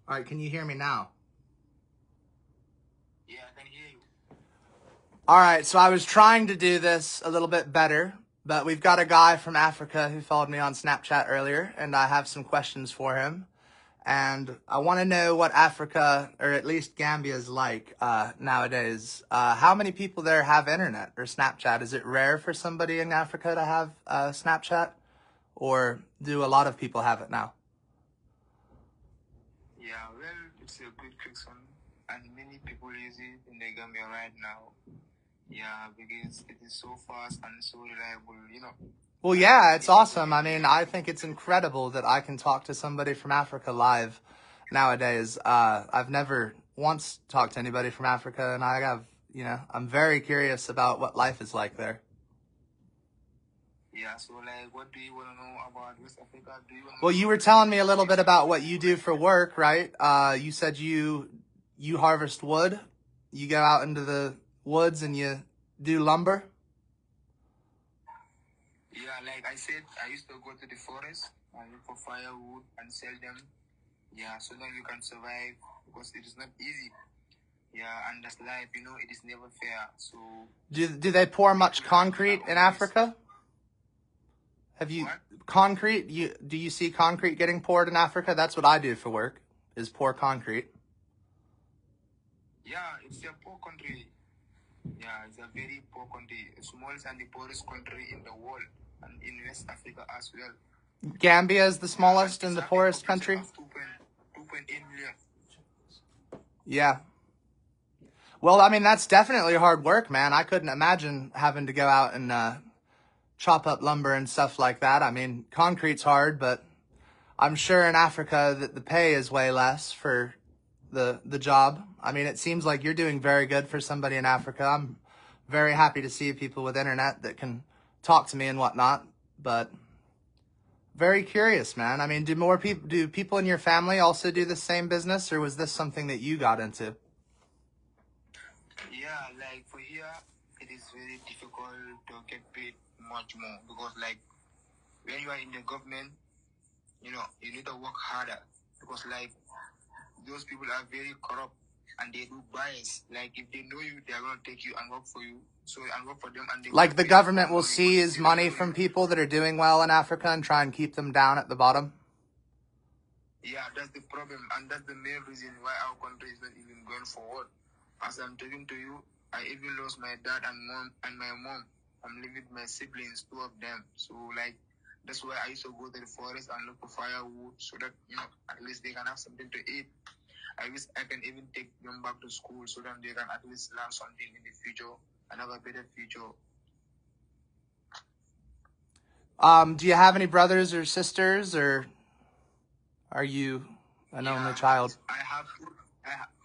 All right, can you hear me now? Yeah, I can hear you. All right, so I was trying to do this a little bit better, but we've got a guy from Africa who followed me on Snapchat earlier, and I have some questions for him. And I want to know what Africa, or at least Gambia, is like nowadays. How many people there have internet or Snapchat? Is it rare for somebody in Africa to have Snapchat? Or do a lot of people have it now? Yeah, well, it's a good question, and many people use it in the Gambia right now. Yeah, because it is so fast and so reliable, you know. Well, yeah, it's awesome. I mean, I think it's incredible that I can talk to somebody from Africa live nowadays. I've never once talked to anybody from Africa, and I have, I'm very curious about what life is like there. Yeah, so like, what do you want to know about West Africa? Well, you were telling me a little bit about what you do for work, right? You said you harvest wood. You go out into the woods and you do lumber. Yeah, like I said, I used to go to the forest and look for firewood and sell them. Yeah, so that you can survive, because it is not easy. Yeah, and that's life, it is never fair. So do they pour much concrete in Africa? Have you concrete? Do you see concrete getting poured in Africa? That's what I do for work, is pour concrete. Yeah, it's a poor country. Yeah, it's a very poor country. The smallest and the poorest country in the world, and in West Africa as well. Gambia is the smallest and the poorest country? 2.8 million. Yeah. Well, I mean, that's definitely hard work, man. I couldn't imagine having to go out and chop up lumber and stuff like that. I mean, concrete's hard, but I'm sure in Africa that the pay is way less for the job. I mean, it seems like you're doing very good for somebody in Africa. I'm very happy to see people with internet that can talk to me and whatnot, but very curious, man. I mean, do people in your family also do the same business, or was this something that you got into? Yeah, like for here, it is very difficult to get paid much more, because like when you are in the government, you need to work harder, because like those people are very corrupt and they do bias. Like if they know you, they are gonna take you and work for you. So and work for them, and they like the government will seize money from people that are doing well in Africa and try and keep them down at the bottom. Yeah, that's the problem, and that's the main reason why our country is not even going forward. As I'm talking to you, I even lost my dad and my mom. I'm living with my siblings, 2 of them. So like that's why I used to go to the forest and look for firewood, so that at least they can have something to eat. I wish I can even take them back to school, so that they can at least learn something in the future and have a better future. Do you have any brothers or sisters, or are you an only child? I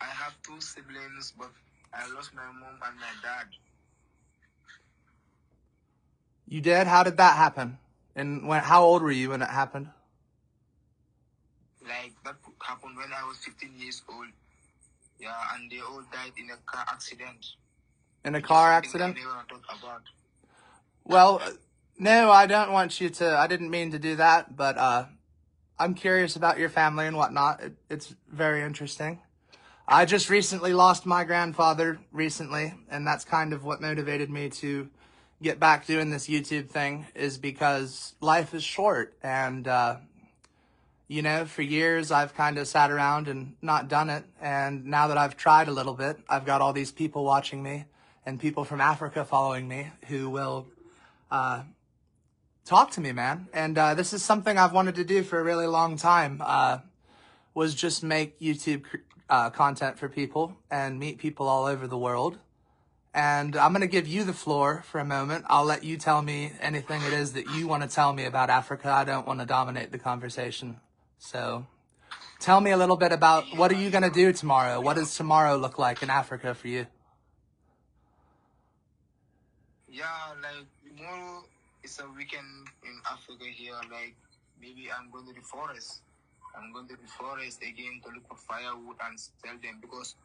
have 2 siblings, but I lost my mom and my dad. You did? How did that happen? And how old were you when it happened? Like, that happened when I was 15 years old. Yeah, and they all died in a car accident. In a car accident? I never talk about. Well, no, I don't want you to. I didn't mean to do that, but I'm curious about your family and whatnot. It's very interesting. I just recently lost my grandfather recently, and that's kind of what motivated me to get back doing this YouTube thing, is because life is short. And, for years I've kind of sat around and not done it. And now that I've tried a little bit, I've got all these people watching me and people from Africa following me who will talk to me, man. And this is something I've wanted to do for a really long time, was just make YouTube content for people and meet people all over the world. And I'm going to give you the floor for a moment. I'll let you tell me anything it is that you want to tell me about Africa. I don't want to dominate the conversation. So tell me a little bit about, what are you going to do tomorrow? What does tomorrow look like in Africa for you? Yeah, like tomorrow is a weekend in Africa here. Like maybe I'm going to the forest. I'm going to the forest again to look for firewood and sell them, because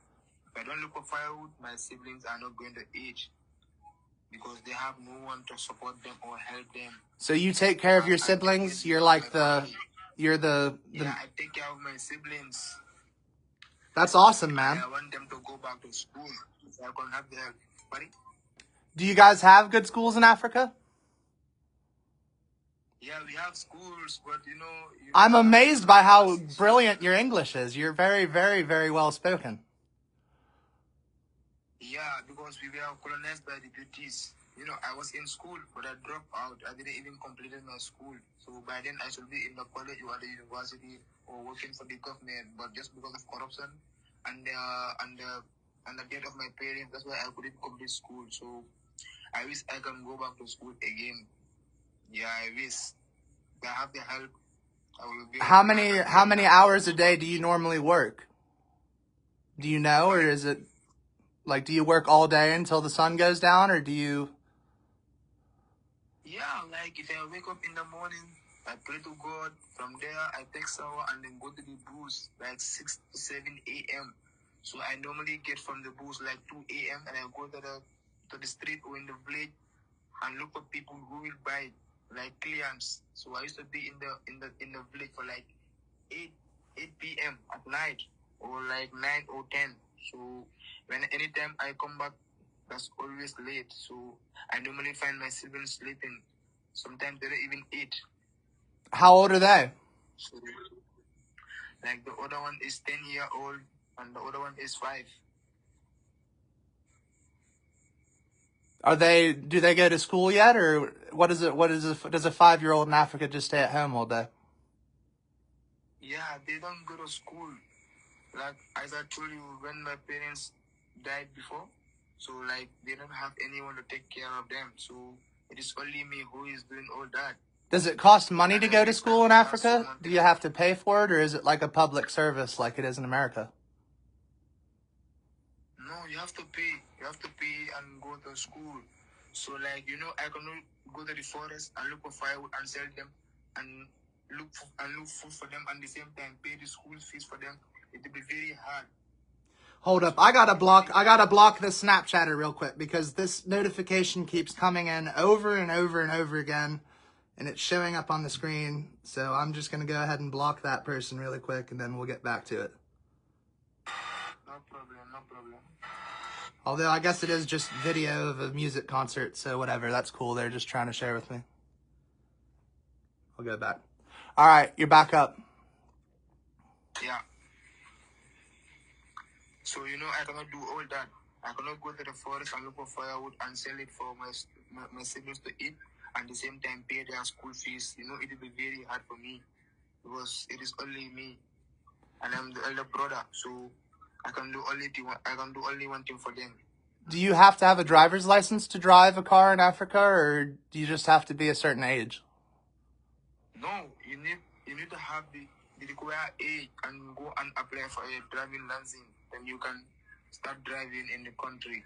if I don't look for firewood, my siblings are not going to eat, because they have no one to support them or help them. So you take care of your siblings? You're like the You're Yeah, I take care of my siblings. That's awesome, man. I want them to go back to school so I can have their buddy. Do you guys have good schools in Africa? Yeah, we have schools, but I'm amazed by how brilliant your English is. You're very, very, very well spoken. Yeah, because we were colonized by the British. I was in school, but I dropped out. I didn't even complete my school. So by then, I should be in the college or the university or working for the government. But just because of corruption and the death of my parents, that's why I couldn't complete school. So I wish I can go back to school again. Yeah, I wish. If I have the help, I will be. How many hours a day do you normally work? Do you know, or is it like, do you work all day until the sun goes down, or do you? Yeah, like if I wake up in the morning, I pray to God. From there, I take shower and then go to the booth like 6 to 7 a.m. So I normally get from the booth like 2 a.m. and I go to the street or in the village and look for people who will buy like clients. So I used to be in the village for like 8 p.m. at night or like 9 or 10. So anytime I come back, that's always late. So I normally find my siblings sleeping. Sometimes they don't even eat. How old are they? So like the other one is 10-year-old and the other one is 5. Do they go to school yet, or does a 5-year-old in Africa just stay at home all day? Yeah, they don't go to school. Like as I told you, when my parents died before, so like they don't have anyone to take care of them. So it is only me who is doing all that. Does it cost money to go to school in Africa? Do you have to pay for it, or is it like a public service like it is in America? No, you have to pay. You have to pay and go to school. So like I cannot go to the forest and look for firewood and sell them and look food for them and at the same time pay the school fees for them. It will be very hard. Hold up, I gotta block this Snapchatter real quick because this notification keeps coming in over and over and over again, and it's showing up on the screen. So I'm just gonna go ahead and block that person really quick, and then we'll get back to it. No problem, no problem. Although I guess it is just video of a music concert, so whatever, that's cool. They're just trying to share with me. I'll go back. All right, you're back up. Yeah. So I cannot do all that. I cannot go to the forest and look for firewood and sell it for my siblings to eat, and at the same time pay their school fees. It will be very hard for me because it is only me, and I'm the elder brother. So I can do only one thing for them. Do you have to have a driver's license to drive a car in Africa, or do you just have to be a certain age? No, you need to have the required age and go and apply for a driving license. Then you can start driving in the country.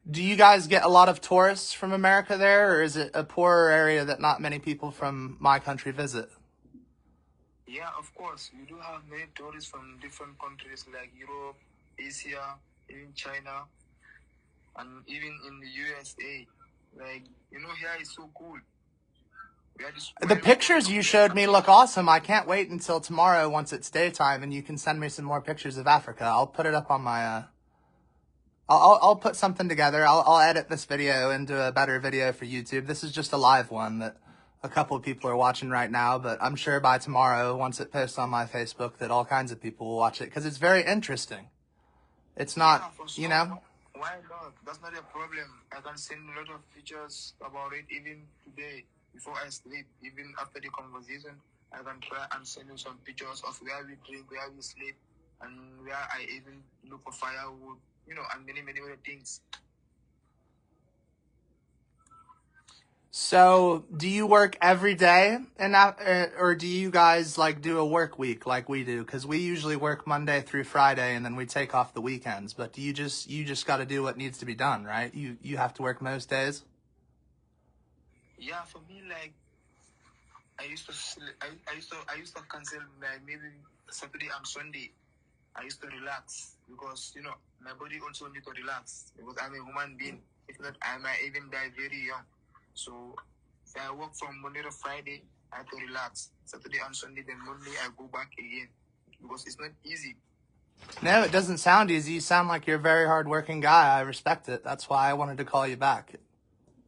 Do you guys get a lot of tourists from America there, or is it a poorer area that not many people from my country visit? Yeah, of course. We do have many tourists from different countries like Europe, Asia, even China, and even in the USA. Like, here is so cool. The pictures you showed me look awesome. I can't wait until tomorrow once it's daytime and you can send me some more pictures of Africa. I'll put it up on my, I'll put something together. I'll edit this video into a better video for YouTube. This is just a live one that a couple of people are watching right now, but I'm sure by tomorrow, once it posts on my Facebook, that all kinds of people will watch it because it's very interesting. It's not, Why not? That's not a problem. I can send a lot of pictures about it even today. Before I sleep, even after the conversation, I can try and send you some pictures of where we drink, where we sleep, and where I even look for firewood, and many, many other things. So, do you work every day, or do you guys like do a work week like we do? Because we usually work Monday through Friday, and then we take off the weekends. But do you just got to do what needs to be done, right? You have to work most days. Yeah, for me, like I used to cancel like maybe Saturday and Sunday. I used to relax because my body also need to relax because I'm a human being. If not, I might even die very young. So if I work from Monday to Friday, I have to relax. Saturday and Sunday, then Monday I go back again because it's not easy. No, it doesn't sound easy. You sound like you're a very hardworking guy. I respect it. That's why I wanted to call you back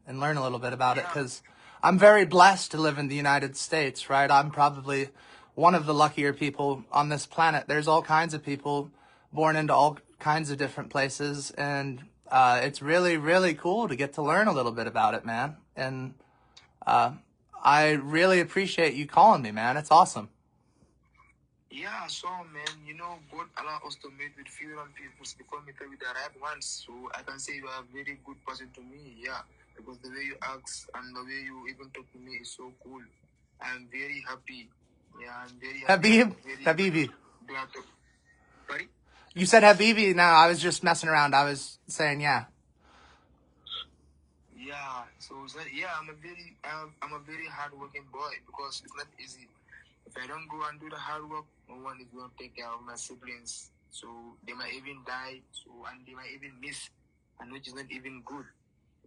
and learn a little bit about it, Yeah. because I'm very blessed to live in the United States, right? I'm probably one of the luckier people on this planet. There's all kinds of people born into all kinds of different places, and it's really, really cool to get to learn a little bit about it, man. And I really appreciate you calling me, man. It's awesome. Yeah, so man, God allow us to meet with few people before meet with the right ones. So I can say you are a very good person to me, yeah. Because the way you ask and the way you even talk to me is so cool. I'm very happy. Yeah, I'm very happy. Habib, I'm very Habibi. glad to. Sorry? You said Habibi. No, I was just messing around. I was saying, yeah. Yeah, so yeah, I'm a very hardworking boy because it's not easy. If I don't go and do the hard work, no one is going to take care of my siblings. So they might even die. And they might even miss, and which is not even good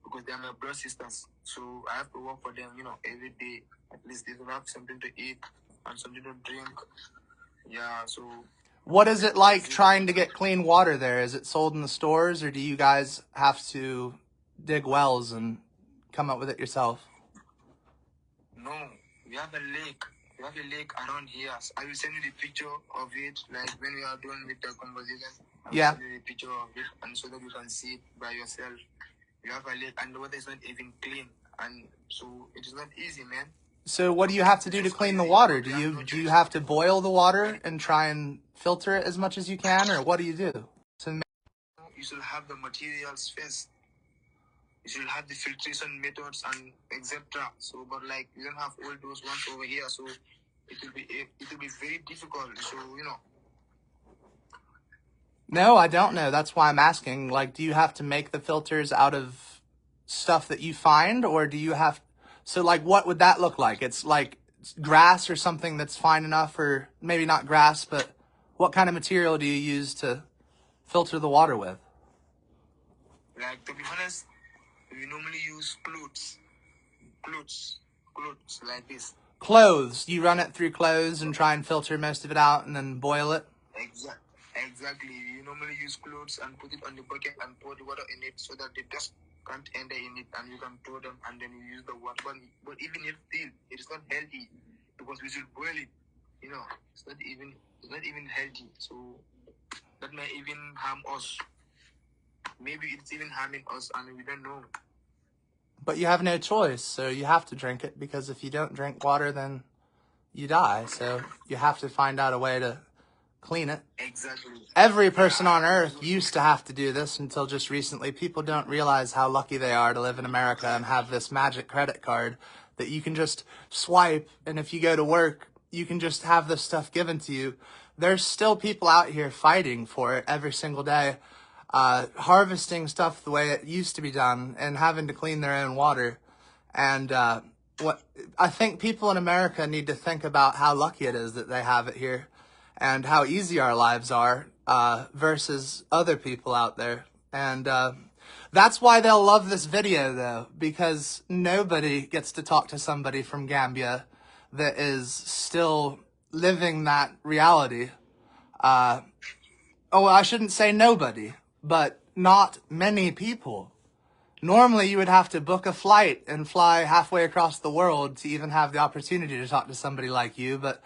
because they are my blood sisters. So I have to work for them, every day. At least they will have something to eat and something to drink. Yeah, so What is it like trying to get clean water there? Is it sold in the stores, or do you guys have to dig wells and come up with it yourself? no, we have a lake. We have a lake around here. So I will send you the picture of it, like when we are done with the conversation. I will Yeah. send you the picture of it, and so that you can see it by yourself. You have a lake, and the water is not even clean, and so it is not easy, man. So what do you have to do to clean the water? Do you have to boil the water and try and filter it as much as you can, or what do you do? You should have the materials first. You should have the filtration methods and etc. So, but like you don't have all those ones over here, so it will be very difficult. So No, I don't know. That's why I'm asking. Like, do you have to make the filters out of stuff that you find, or do you have... So, like, what would that look like? It's like grass or something that's fine enough, or maybe not grass, but what kind of material do you use to filter the water with? Like, to be honest, we normally use clothes like this. Clothes. You run it through clothes and try and filter most of it out and then boil it? Exactly. You normally use clothes and put it on the bucket and pour the water in it so that the dust can't enter in it, and you can throw them and then you use the water. But even if still, it is not healthy because we should boil it. It's not even healthy. So that may even harm us. Maybe it's even harming us and we don't know. But you have no choice, so you have to drink it, because if you don't drink water, then you die. So you have to find out a way to clean it. Exactly. Every person on earth used to have to do this until just recently. People don't realize how lucky they are to live in America and have this magic credit card that you can just swipe, and if you go to work, you can just have this stuff given to you. There's still people out here fighting for it every single day, harvesting stuff the way it used to be done and having to clean their own water. And what I think people in America need to think about how lucky it is that they have it here, and how easy our lives are versus other people out there. And that's why they'll love this video, though, because nobody gets to talk to somebody from Gambia that is still living that reality. I shouldn't say nobody, but not many people. Normally, you would have to book a flight and fly halfway across the world to even have the opportunity to talk to somebody like you, but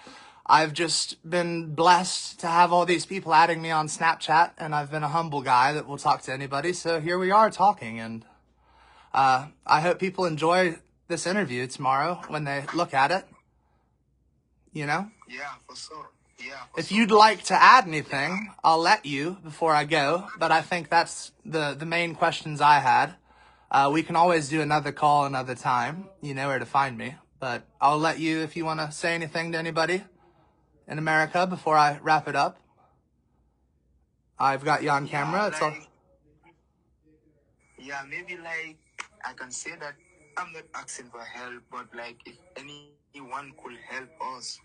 I've just been blessed to have all these people adding me on Snapchat, and I've been a humble guy that will talk to anybody, so here we are talking, and I hope people enjoy this interview tomorrow when they look at it, Yeah, for sure. If you'd like to add anything, I'll let you before I go, but I think that's the main questions I had. We can always do another call another time. You know where to find me, but I'll let you if you want to say anything to anybody in America before I wrap it up. I've got you on camera. It's all... Yeah, maybe like I can say that I'm not asking for help, but like if anyone could help us,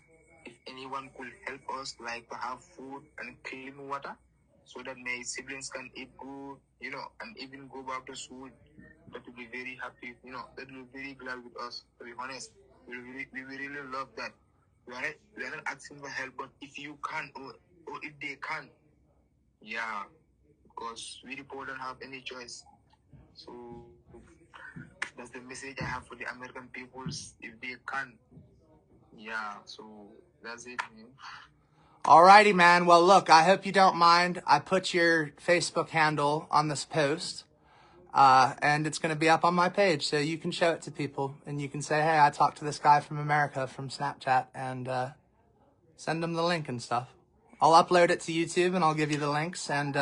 like to have food and clean water, so that my siblings can eat good, and even go back to school, that will be very happy, that will be very glad with us, to be honest. we really love that. We are not asking for help, but if you can or if they can, yeah, because we people don't have any choice. So that's the message I have for the American peoples. If they can, yeah. So that's it, man. Alrighty, man. Well, look, I hope you don't mind. I put your Facebook handle on this post, and it's going to be up on my page, so you can show it to people, and you can say, hey, I talked to this guy from America from Snapchat, and send them the link and stuff. I'll upload it to YouTube, and I'll give you the links, and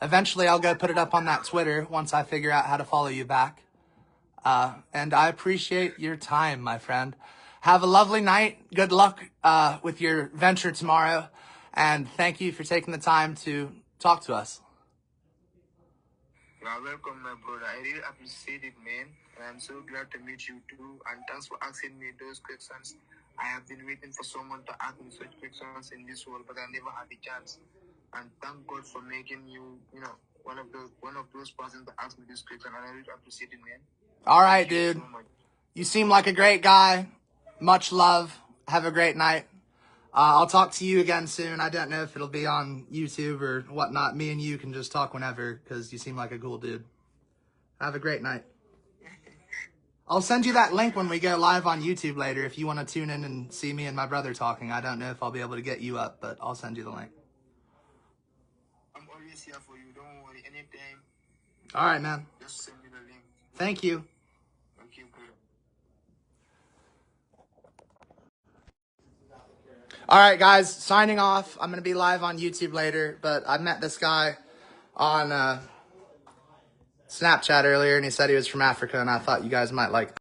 eventually I'll go put it up on that Twitter once I figure out how to follow you back. And I appreciate your time, my friend. Have a lovely night. Good luck with your venture tomorrow. And thank you for taking the time to talk to us. You are welcome, my brother. I really appreciate it, man. And I'm so glad to meet you too. And thanks for asking me those questions. I have been waiting for someone to ask me such questions in this world, but I never had the chance. And thank God for making you, one of those persons to ask me this question. And I really appreciate it, man. All right, dude. You seem like a great guy. Much love. Have a great night. I'll talk to you again soon. I don't know if it'll be on YouTube or whatnot. Me and you can just talk whenever because you seem like a cool dude. Have a great night. I'll send you that link when we go live on YouTube later if you want to tune in and see me and my brother talking. I don't know if I'll be able to get you up, but I'll send you the link. I'm always here for you. Don't worry. Anytime. All right, man. Just send me the link. Thank you. Okay, brother. All right, guys, signing off. I'm going to be live on YouTube later, but I met this guy on Snapchat earlier, and he said he was from Africa, and I thought you guys might like